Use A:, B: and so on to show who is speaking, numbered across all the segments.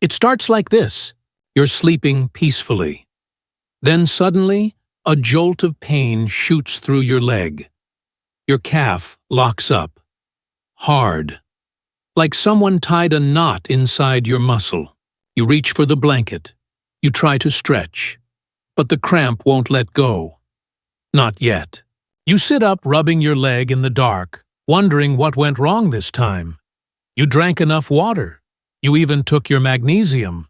A: It starts like this. You're sleeping peacefully. Then suddenly, a jolt of pain shoots through your leg. Your calf locks up. Hard. Like someone tied a knot inside your muscle. You reach for the blanket. You try to stretch. But the cramp won't let go. Not yet. You sit up rubbing your leg in the dark, wondering what went wrong this time. You drank enough water. You even took your magnesium.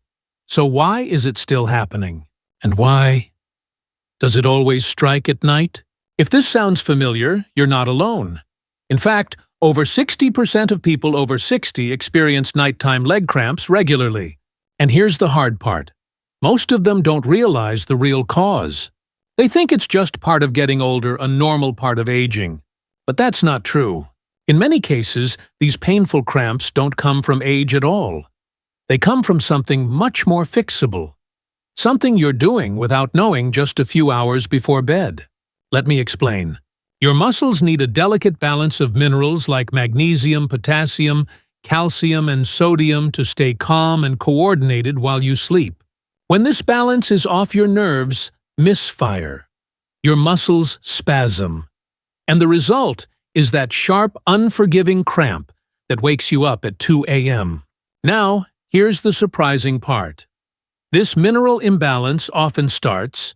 A: So why is it still happening? And why? Does it always strike at night? If this sounds familiar, you're not alone. In fact, over 60% of people over 60 experience nighttime leg cramps regularly. And here's the hard part. Most of them don't realize the real cause. They think it's just part of getting older, a normal part of aging. But that's not true. In many cases, these painful cramps don't come from age at all. They come from something much more fixable. Something you're doing without knowing just a few hours before bed. Let me explain. Your muscles need a delicate balance of minerals like magnesium, potassium, calcium, and sodium to stay calm and coordinated while you sleep. When this balance is off, your nerves misfire. Your muscles spasm. And the result is that sharp, unforgiving cramp that wakes you up at 2 a.m. Now, here's the surprising part. This mineral imbalance often starts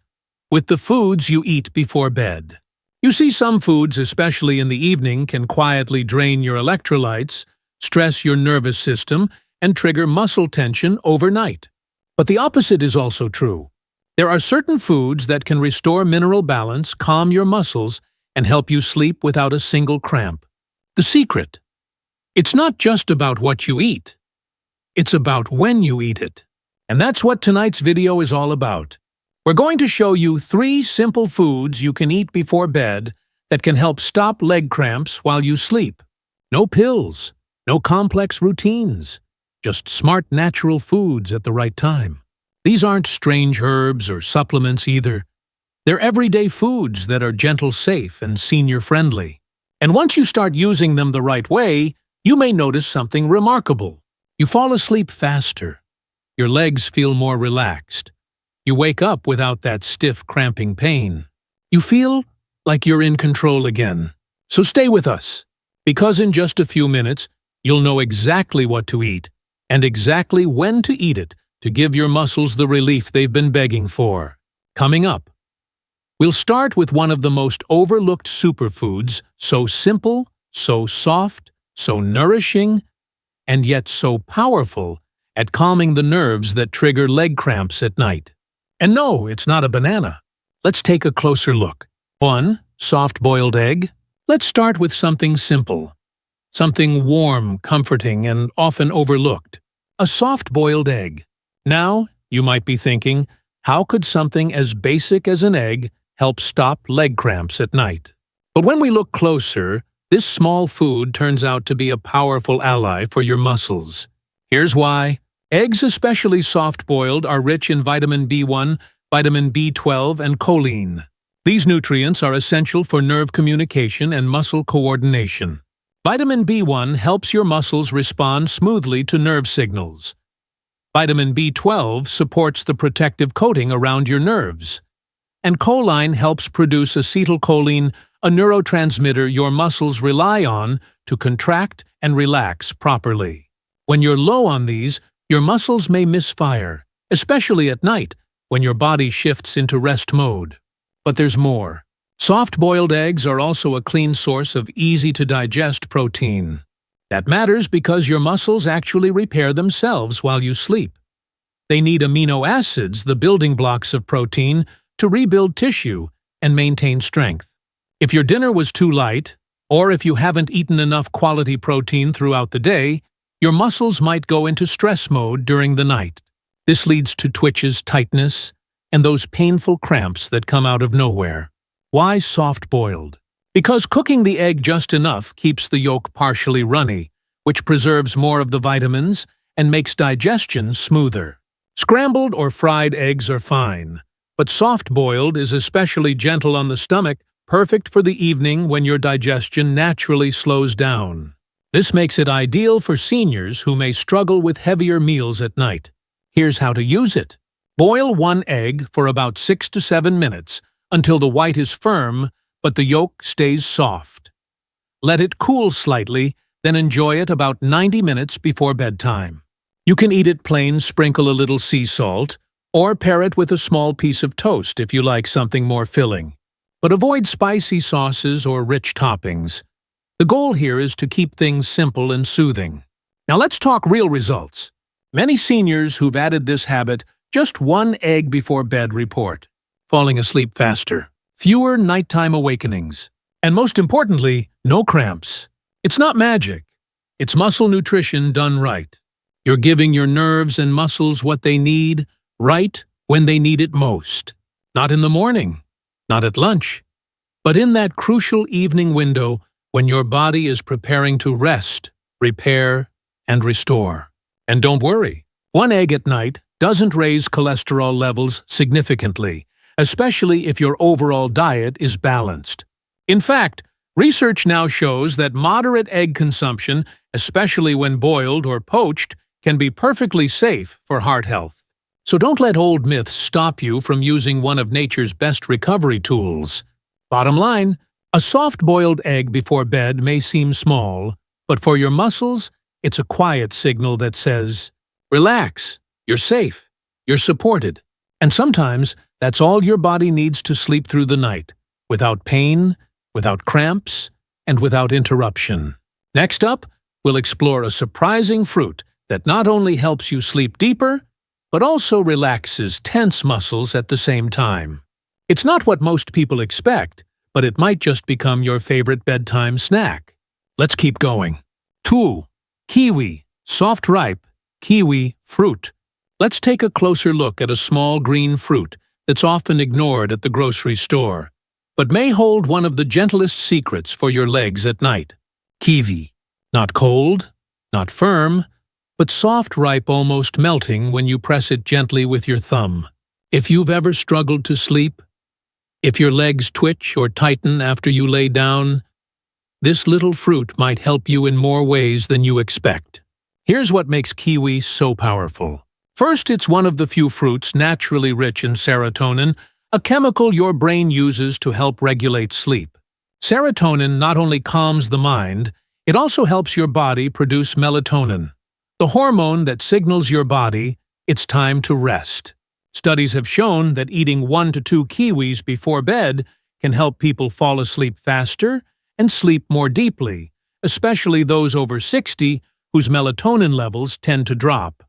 A: with the foods you eat before bed. You see, some foods, especially in the evening, can quietly drain your electrolytes, stress your nervous system, and trigger muscle tension overnight. But the opposite is also true. There are certain foods that can restore mineral balance, calm your muscles, and help you sleep without a single cramp. The secret. It's not just about what you eat. It's about when you eat it. And that's what tonight's video is all about. We're going to show you 3 simple foods you can eat before bed that can help stop leg cramps while you sleep. No pills, no complex routines, just smart natural foods at the right time. These aren't strange herbs or supplements either. They're everyday foods that are gentle, safe, and senior-friendly. And once you start using them the right way, you may notice something remarkable. You fall asleep faster. Your legs feel more relaxed. You wake up without that stiff, cramping pain. You feel like you're in control again. So stay with us, because in just a few minutes, you'll know exactly what to eat and exactly when to eat it to give your muscles the relief they've been begging for. Coming up, we'll start with one of the most overlooked superfoods, so simple, so soft, so nourishing, and yet so powerful at calming the nerves that trigger leg cramps at night. And no, it's not a banana. Let's take a closer look. 1. Soft-boiled egg. Let's start with something simple. Something warm, comforting, and often overlooked. A soft-boiled egg. Now, you might be thinking, how could something as basic as an egg help stop leg cramps at night? But when we look closer, this small food turns out to be a powerful ally for your muscles. Here's why. Eggs, especially soft-boiled, are rich in vitamin B1, vitamin B12, and choline. These nutrients are essential for nerve communication and muscle coordination. Vitamin B1 helps your muscles respond smoothly to nerve signals. Vitamin B12 supports the protective coating around your nerves. And choline helps produce acetylcholine, a neurotransmitter your muscles rely on to contract and relax properly. When you're low on these, your muscles may misfire, especially at night when your body shifts into rest mode. But there's more. Soft-boiled eggs are also a clean source of easy-to-digest protein. That matters because your muscles actually repair themselves while you sleep. They need amino acids, the building blocks of protein, to rebuild tissue and maintain strength. If your dinner was too light, or if you haven't eaten enough quality protein throughout the day, your muscles might go into stress mode during the night. This leads to twitches, tightness, and those painful cramps that come out of nowhere. Why soft-boiled? Because cooking the egg just enough keeps the yolk partially runny, which preserves more of the vitamins and makes digestion smoother. Scrambled or fried eggs are fine, but soft-boiled is especially gentle on the stomach, perfect for the evening when your digestion naturally slows down. This makes it ideal for seniors who may struggle with heavier meals at night. Here's how to use it. Boil one egg for about 6 to 7 minutes until the white is firm but the yolk stays soft. Let it cool slightly, then enjoy it about 90 minutes before bedtime. You can eat it plain, sprinkle a little sea salt, or pair it with a small piece of toast if you like something more filling. But avoid spicy sauces or rich toppings. The goal here is to keep things simple and soothing. Now let's talk real results. Many seniors who've added this habit just one egg before bed report falling asleep faster, fewer nighttime awakenings, and most importantly, no cramps. It's not magic. It's muscle nutrition done right. You're giving your nerves and muscles what they need right when they need it most. Not in the morning, not at lunch, but in that crucial evening window when your body is preparing to rest, repair, and restore. And don't worry, one egg at night doesn't raise cholesterol levels significantly, especially if your overall diet is balanced. In fact, research now shows that moderate egg consumption, especially when boiled or poached, can be perfectly safe for heart health. So don't let old myths stop you from using one of nature's best recovery tools. Bottom line, a soft-boiled egg before bed may seem small, but for your muscles, it's a quiet signal that says, relax, you're safe, you're supported. And sometimes, that's all your body needs to sleep through the night, without pain, without cramps, and without interruption. Next up, we'll explore a surprising fruit that not only helps you sleep deeper, but also relaxes tense muscles at the same time. It's not what most people expect, but it might just become your favorite bedtime snack. Let's keep going. 2. Kiwi, soft-ripe, kiwi fruit. Let's take a closer look at a small green fruit that's often ignored at the grocery store, but may hold one of the gentlest secrets for your legs at night. Kiwi. Not cold, not firm, but soft, ripe, almost melting when you press it gently with your thumb. If you've ever struggled to sleep, if your legs twitch or tighten after you lay down, this little fruit might help you in more ways than you expect. Here's what makes kiwi so powerful. First, it's one of the few fruits naturally rich in serotonin, a chemical your brain uses to help regulate sleep. Serotonin not only calms the mind, it also helps your body produce melatonin, the hormone that signals your body it's time to rest. Studies have shown that eating 1 to 2 kiwis before bed can help people fall asleep faster and sleep more deeply, especially those over 60 whose melatonin levels tend to drop.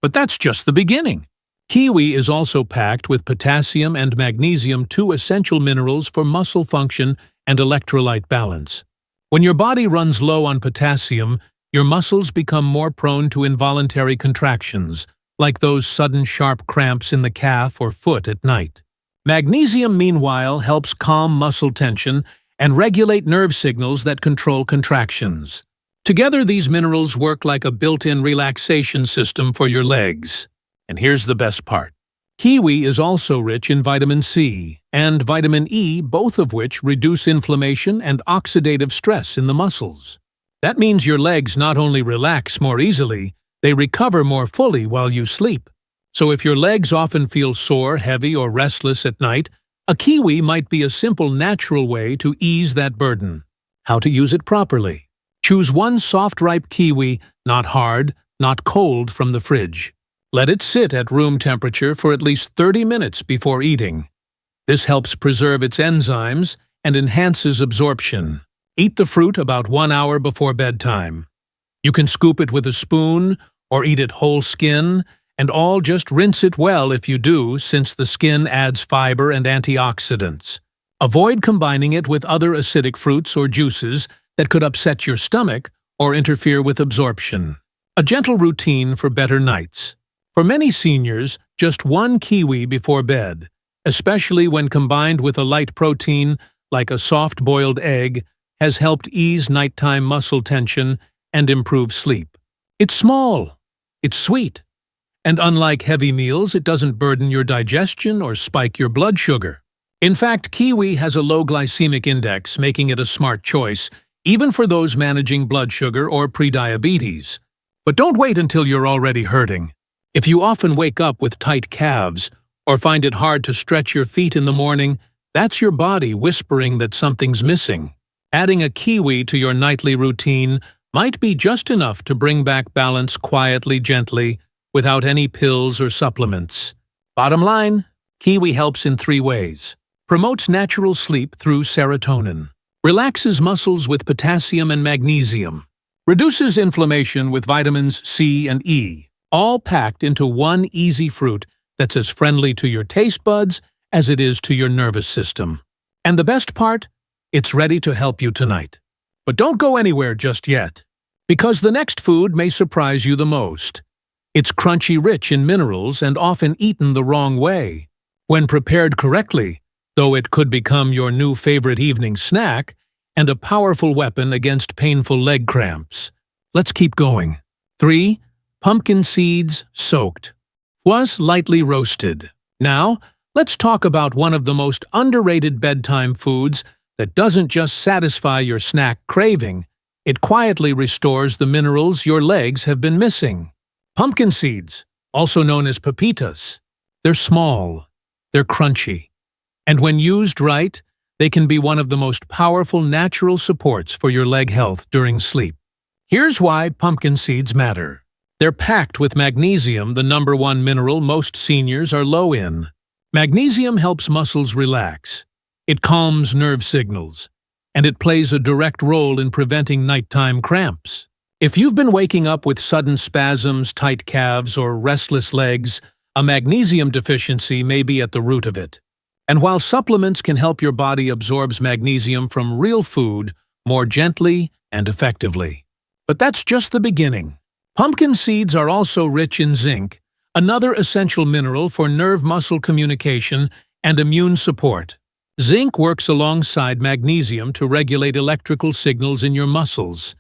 A: But that's just the beginning. Kiwi is also packed with potassium and magnesium, 2 essential minerals for muscle function and electrolyte balance. When your body runs low on potassium, your muscles become more prone to involuntary contractions, like those sudden sharp cramps in the calf or foot at night. Magnesium, meanwhile, helps calm muscle tension and regulate nerve signals that control contractions. Together, these minerals work like a built-in relaxation system for your legs. And here's the best part. Kiwi is also rich in vitamin C and vitamin E, both of which reduce inflammation and oxidative stress in the muscles. That means your legs not only relax more easily, they recover more fully while you sleep. So if your legs often feel sore, heavy, or restless at night, a kiwi might be a simple, natural way to ease that burden. How to use it properly. Choose one soft, ripe kiwi, not hard, not cold, from the fridge. Let it sit at room temperature for at least 30 minutes before eating. This helps preserve its enzymes and enhances absorption. Eat the fruit about 1 hour before bedtime. You can scoop it with a spoon or eat it whole skin, and all just rinse it well if you do, since the skin adds fiber and antioxidants. Avoid combining it with other acidic fruits or juices that could upset your stomach or interfere with absorption. A gentle routine for better nights. For many seniors, just 1 kiwi before bed, especially when combined with a light protein like a soft-boiled egg, has helped ease nighttime muscle tension and improve sleep. It's small, it's sweet, and unlike heavy meals, it doesn't burden your digestion or spike your blood sugar. In fact, kiwi has a low glycemic index, making it a smart choice, even for those managing blood sugar or prediabetes. But don't wait until you're already hurting. If you often wake up with tight calves or find it hard to stretch your feet in the morning, that's your body whispering that something's missing. Adding a kiwi to your nightly routine might be just enough to bring back balance quietly, gently, without any pills or supplements. Bottom line, kiwi helps in 3 ways. Promotes natural sleep through serotonin. Relaxes muscles with potassium and magnesium. Reduces inflammation with vitamins C and E, all packed into one easy fruit that's as friendly to your taste buds as it is to your nervous system. And the best part? It's ready to help you tonight. But don't go anywhere just yet, because the next food may surprise you the most. It's crunchy rich in minerals and often eaten the wrong way. When prepared correctly, though it could become your new favorite evening snack and a powerful weapon against painful leg cramps. Let's keep going. 3. Pumpkin seeds soaked. Was lightly roasted. Now, let's talk about one of the most underrated bedtime foods that doesn't just satisfy your snack craving, it quietly restores the minerals your legs have been missing. Pumpkin seeds, also known as pepitas. They're small, they're crunchy, and when used right, they can be one of the most powerful natural supports for your leg health during sleep. Here's why pumpkin seeds matter. They're packed with magnesium, the #1 mineral most seniors are low in. Magnesium helps muscles relax. It calms nerve signals, and it plays a direct role in preventing nighttime cramps. If you've been waking up with sudden spasms, tight calves, or restless legs, a magnesium deficiency may be at the root of it. And while supplements can help your body absorb magnesium from real food more gently and effectively. But that's just the beginning. Pumpkin seeds are also rich in zinc, another essential mineral for nerve-muscle communication and immune support. Zinc works alongside magnesium to regulate electrical signals in your muscles.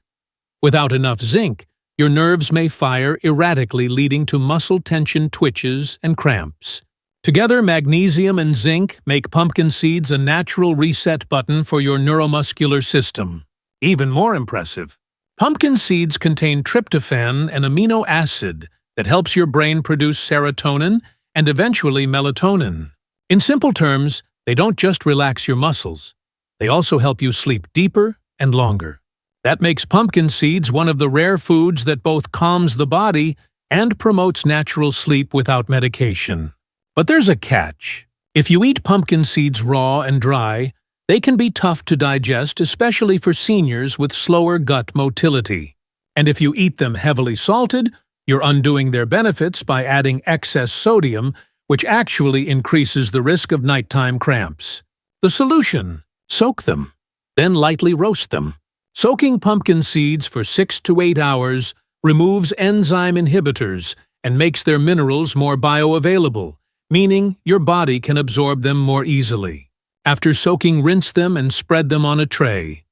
A: Without enough zinc, your nerves may fire erratically, leading to muscle tension, twitches, and cramps. Together, magnesium and zinc make pumpkin seeds a natural reset button for your neuromuscular system. Even more impressive, pumpkin seeds contain tryptophan, an amino acid that helps your brain produce serotonin and eventually melatonin. In simple terms, they don't just relax your muscles, they also help you sleep deeper and longer. That makes pumpkin seeds one of the rare foods that both calms the body and promotes natural sleep without medication. But there's a catch. If you eat pumpkin seeds raw and dry, they can be tough to digest, especially for seniors with slower gut motility. And if you eat them heavily salted, you're undoing their benefits by adding excess sodium, which actually increases the risk of nighttime cramps. The solution: soak them, then lightly roast them. Soaking pumpkin seeds for 6 to 8 hours removes enzyme inhibitors and makes their minerals more bioavailable, meaning your body can absorb them more easily. After soaking, rinse them and spread them on a tray.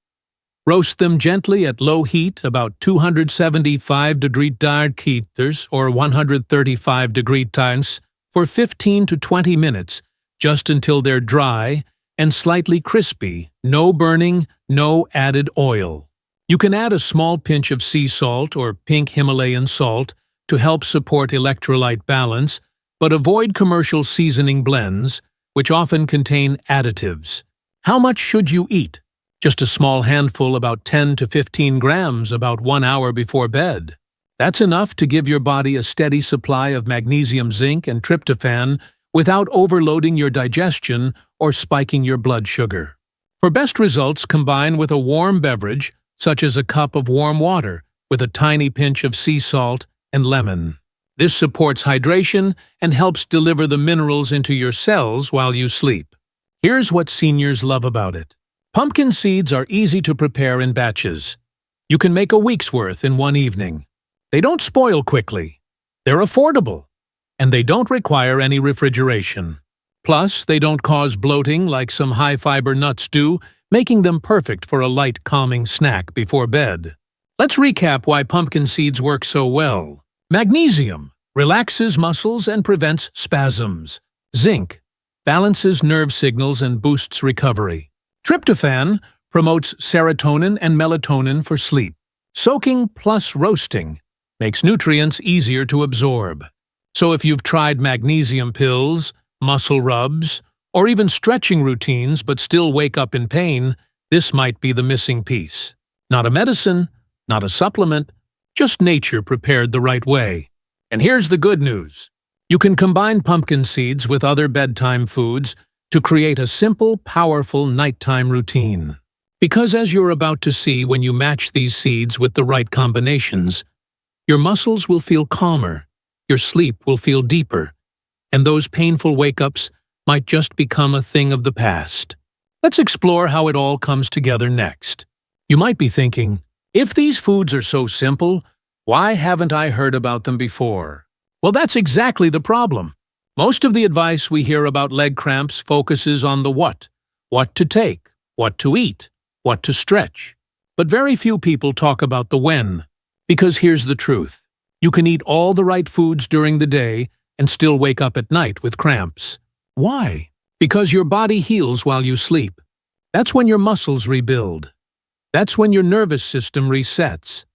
A: Roast them gently at low heat, about 275 degrees Celsius or 135 degrees Celsius, for 15 to 20 minutes, just until they're dry and slightly crispy, no burning, no added oil. You can add a small pinch of sea salt or pink Himalayan salt to help support electrolyte balance, but avoid commercial seasoning blends, which often contain additives. How much should you eat? Just a small handful, about 10 to 15 grams, about 1 hour before bed. That's enough to give your body a steady supply of magnesium, zinc, and tryptophan without overloading your digestion or spiking your blood sugar. For best results, combine with a warm beverage, such as a cup of warm water, with a tiny pinch of sea salt and lemon. This supports hydration and helps deliver the minerals into your cells while you sleep. Here's what seniors love about it. Pumpkin seeds are easy to prepare in batches. You can make a week's worth in one evening. They don't spoil quickly. They're affordable. And they don't require any refrigeration. Plus, they don't cause bloating like some high-fiber nuts do, making them perfect for a light, calming snack before bed. Let's recap why pumpkin seeds work so well. Magnesium relaxes muscles and prevents spasms. Zinc balances nerve signals and boosts recovery. Tryptophan promotes serotonin and melatonin for sleep. Soaking plus roasting makes nutrients easier to absorb. So if you've tried magnesium pills, muscle rubs, or even stretching routines but still wake up in pain, this might be the missing piece. Not a medicine, not a supplement, just nature prepared the right way. And here's the good news. You can combine pumpkin seeds with other bedtime foods to create a simple, powerful nighttime routine. Because as you're about to see, when you match these seeds with the right combinations, your muscles will feel calmer, your sleep will feel deeper, and those painful wake-ups might just become a thing of the past. Let's explore how it all comes together next. You might be thinking, if these foods are so simple, why haven't I heard about them before? Well, that's exactly the problem. Most of the advice we hear about leg cramps focuses on the what to take, what to eat, what to stretch. But very few people talk about the when, because here's the truth. You can eat all the right foods during the day and still wake up at night with cramps. Why? Because your body heals while you sleep. That's when your muscles rebuild. That's when your nervous system resets.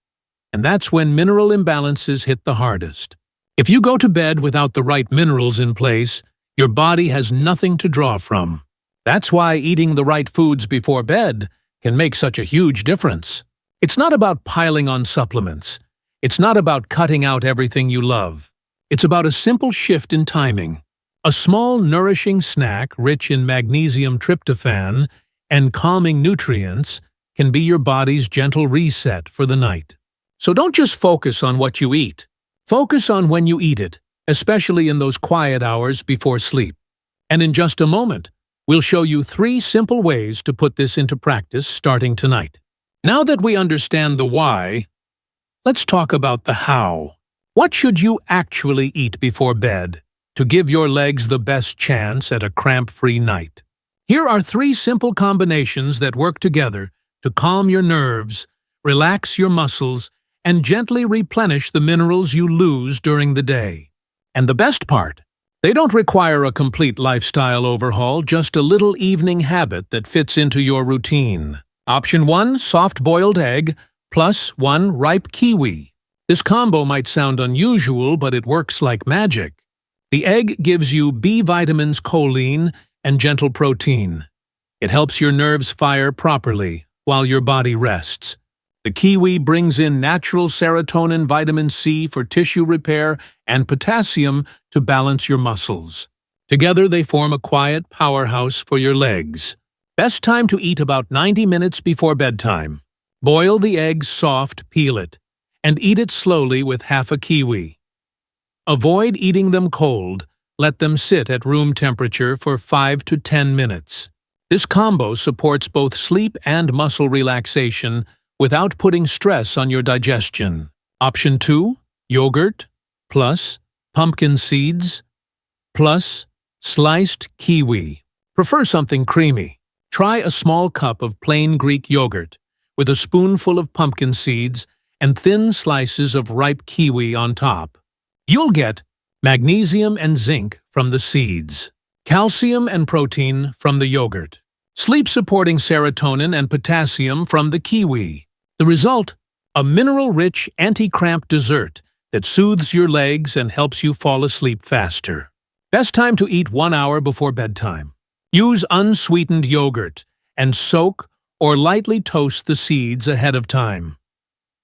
A: And that's when mineral imbalances hit the hardest. If you go to bed without the right minerals in place, your body has nothing to draw from. That's why eating the right foods before bed can make such a huge difference. It's not about piling on supplements. It's not about cutting out everything you love. It's about a simple shift in timing. A small, nourishing snack rich in magnesium tryptophan and calming nutrients can be your body's gentle reset for the night. So don't just focus on what you eat. Focus on when you eat it, especially in those quiet hours before sleep. And in just a moment, we'll show you 3 simple ways to put this into practice starting tonight. Now that we understand the why, let's talk about the how. What should you actually eat before bed to give your legs the best chance at a cramp-free night? Here are 3 simple combinations that work together to calm your nerves, relax your muscles, and gently replenish the minerals you lose during the day. And the best part, they don't require a complete lifestyle overhaul, just a little evening habit that fits into your routine. Option 1, soft-boiled egg, plus 1 ripe kiwi. This combo might sound unusual, but it works like magic. The egg gives you B vitamins, choline, and gentle protein. It helps your nerves fire properly while your body rests. The kiwi brings in natural serotonin, vitamin C for tissue repair, and potassium to balance your muscles. Together they form a quiet powerhouse for your legs. Best time to eat about 90 minutes before bedtime. Boil the egg soft, peel it, and eat it slowly with half a kiwi. Avoid eating them cold. Let them sit at room temperature for 5 to 10 minutes. This combo supports both sleep and muscle relaxation without putting stress on your digestion. Option 2, yogurt, plus pumpkin seeds, plus sliced kiwi. Prefer something creamy. Try a small cup of plain Greek yogurt with a spoonful of pumpkin seeds and thin slices of ripe kiwi on top. You'll get magnesium and zinc from the seeds, calcium and protein from the yogurt, sleep-supporting serotonin and potassium from the kiwi. The result? A mineral-rich, anti-cramp dessert that soothes your legs and helps you fall asleep faster. Best time to eat 1 hour before bedtime. Use unsweetened yogurt and soak or lightly toast the seeds ahead of time.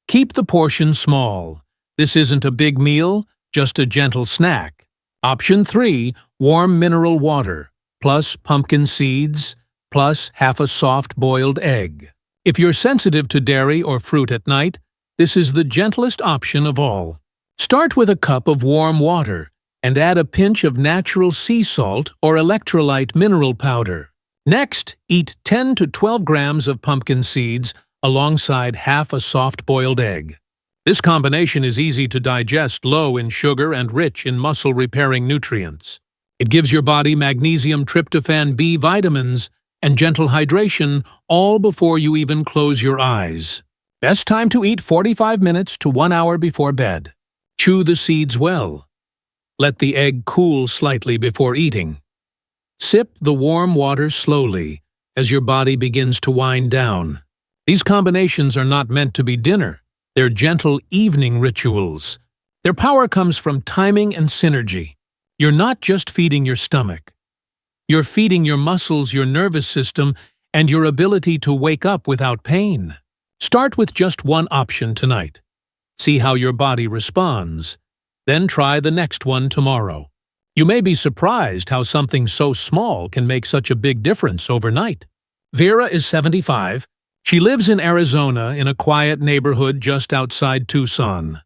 A: Keep the portion small. This isn't a big meal, just a gentle snack. Option 3, warm mineral water, plus pumpkin seeds, plus half a soft-boiled egg. If you're sensitive to dairy or fruit at night, this is the gentlest option of all. Start with a cup of warm water and add a pinch of natural sea salt or electrolyte mineral powder. Next, eat 10 to 12 grams of pumpkin seeds alongside half a soft-boiled egg. This combination is easy to digest, low in sugar and rich in muscle-repairing nutrients. It gives your body magnesium, tryptophan, B vitamins, and gentle hydration all before you even close your eyes. Best time to eat 45 minutes to 1 hour before bed. Chew the seeds well. Let the egg cool slightly before eating. Sip the warm water slowly as your body begins to wind down. These combinations are not meant to be dinner. They're gentle evening rituals. Their power comes from timing and synergy. You're not just feeding your stomach. You're feeding your muscles, your nervous system, and your ability to wake up without pain. Start with just one option tonight. See how your body responds. Then try the next one tomorrow. You may be surprised how something so small can make such a big difference overnight. Vera is 75. She lives in Arizona in a quiet neighborhood just outside Tucson.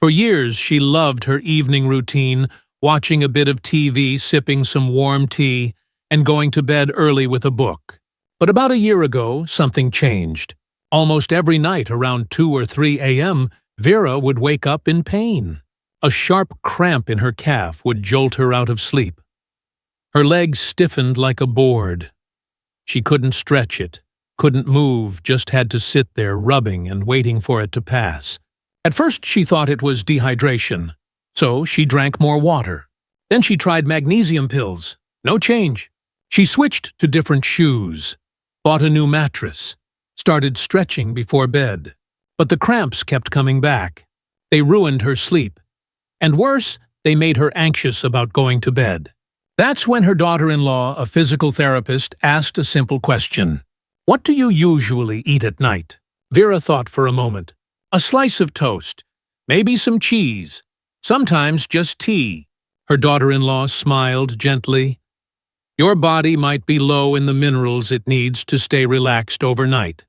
A: For years, she loved her evening routine, watching a bit of TV, sipping some warm tea, and going to bed early with a book. But about a year ago, something changed. Almost every night around 2 or 3 a.m., Vera would wake up in pain. A sharp cramp in her calf would jolt her out of sleep. Her legs stiffened like a board. She couldn't stretch it, couldn't move, just had to sit there rubbing and waiting for it to pass. At first she thought it was dehydration, so she drank more water. Then she tried magnesium pills. No change. She switched to different shoes, bought a new mattress, started stretching before bed. But the cramps kept coming back. They ruined her sleep. And worse, they made her anxious about going to bed. That's when her daughter-in-law, a physical therapist, asked a simple question. "What do you usually eat at night?" Vera thought for a moment. A slice of toast, maybe some cheese, sometimes just tea. Her daughter-in-law smiled gently. "Your body might be low in the minerals it needs to stay relaxed overnight.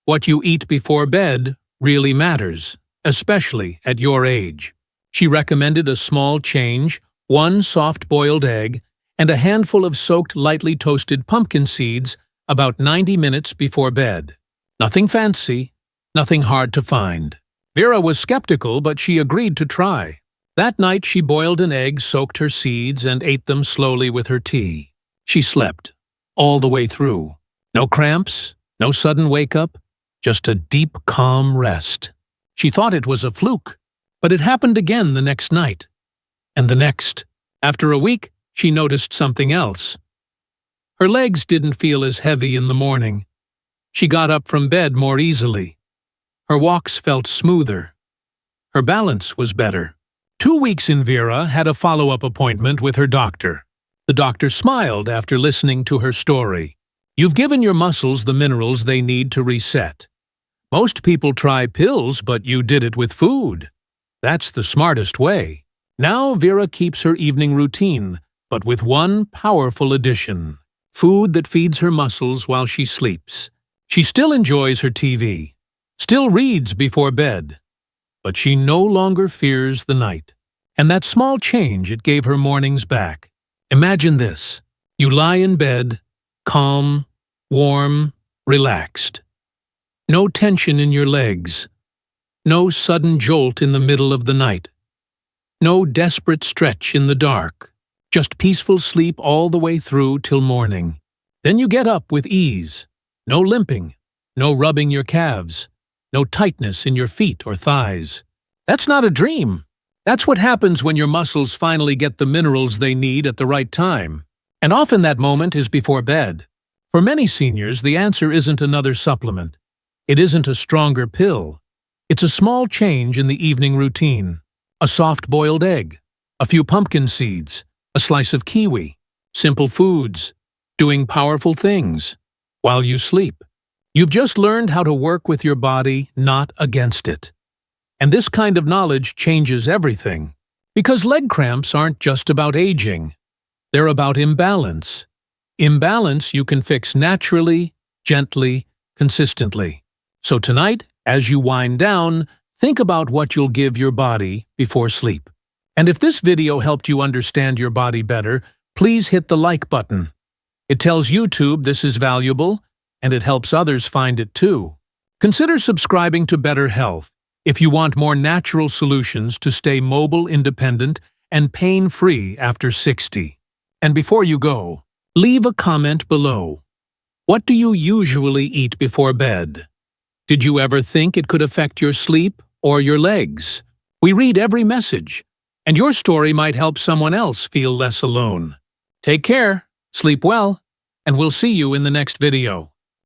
A: What you eat before bed really matters, especially at your age." She recommended a small change, 1 soft-boiled egg, and a handful of soaked lightly toasted pumpkin seeds about 90 minutes before bed. Nothing fancy, nothing hard to find. Vera was skeptical, but she agreed to try. That night she boiled an egg, soaked her seeds, and ate them slowly with her tea. She slept, all the way through. No cramps, no sudden wake-up, just a deep, calm rest. She thought it was a fluke, but it happened again the next night. And the next. After a week, she noticed something else. Her legs didn't feel as heavy in the morning. She got up from bed more easily. Her walks felt smoother. Her balance was better. 2 weeks in, Vera had a follow-up appointment with her doctor. The doctor smiled after listening to her story. "You've given your muscles the minerals they need to reset. Most people try pills, but you did it with food. That's the smartest way." Now Vera keeps her evening routine, but with one powerful addition: food that feeds her muscles while she sleeps. She still enjoys her TV, still reads before bed, but she no longer fears the night. And that small change, it gave her mornings back. Imagine this. You lie in bed, calm, warm, relaxed. No tension in your legs. No sudden jolt in the middle of the night. No desperate stretch in the dark. Just peaceful sleep all the way through till morning. Then you get up with ease. No limping. No rubbing your calves. No tightness in your feet or thighs. That's not a dream. That's what happens when your muscles finally get the minerals they need at the right time. And often that moment is before bed. For many seniors, the answer isn't another supplement. It isn't a stronger pill. It's a small change in the evening routine. A soft-boiled egg, a few pumpkin seeds, a slice of kiwi, simple foods, doing powerful things while you sleep. You've just learned how to work with your body, not against it. And this kind of knowledge changes everything. Because leg cramps aren't just about aging. They're about imbalance. Imbalance you can fix naturally, gently, consistently. So tonight, as you wind down, think about what you'll give your body before sleep. And if this video helped you understand your body better, please hit the like button. It tells YouTube this is valuable, and it helps others find it too. Consider subscribing to Better Health if you want more natural solutions to stay mobile, independent, and pain-free after 60. And before you go, leave a comment below. What do you usually eat before bed? Did you ever think it could affect your sleep or your legs? We read every message, and your story might help someone else feel less alone. Take care, sleep well, and we'll see you in the next video.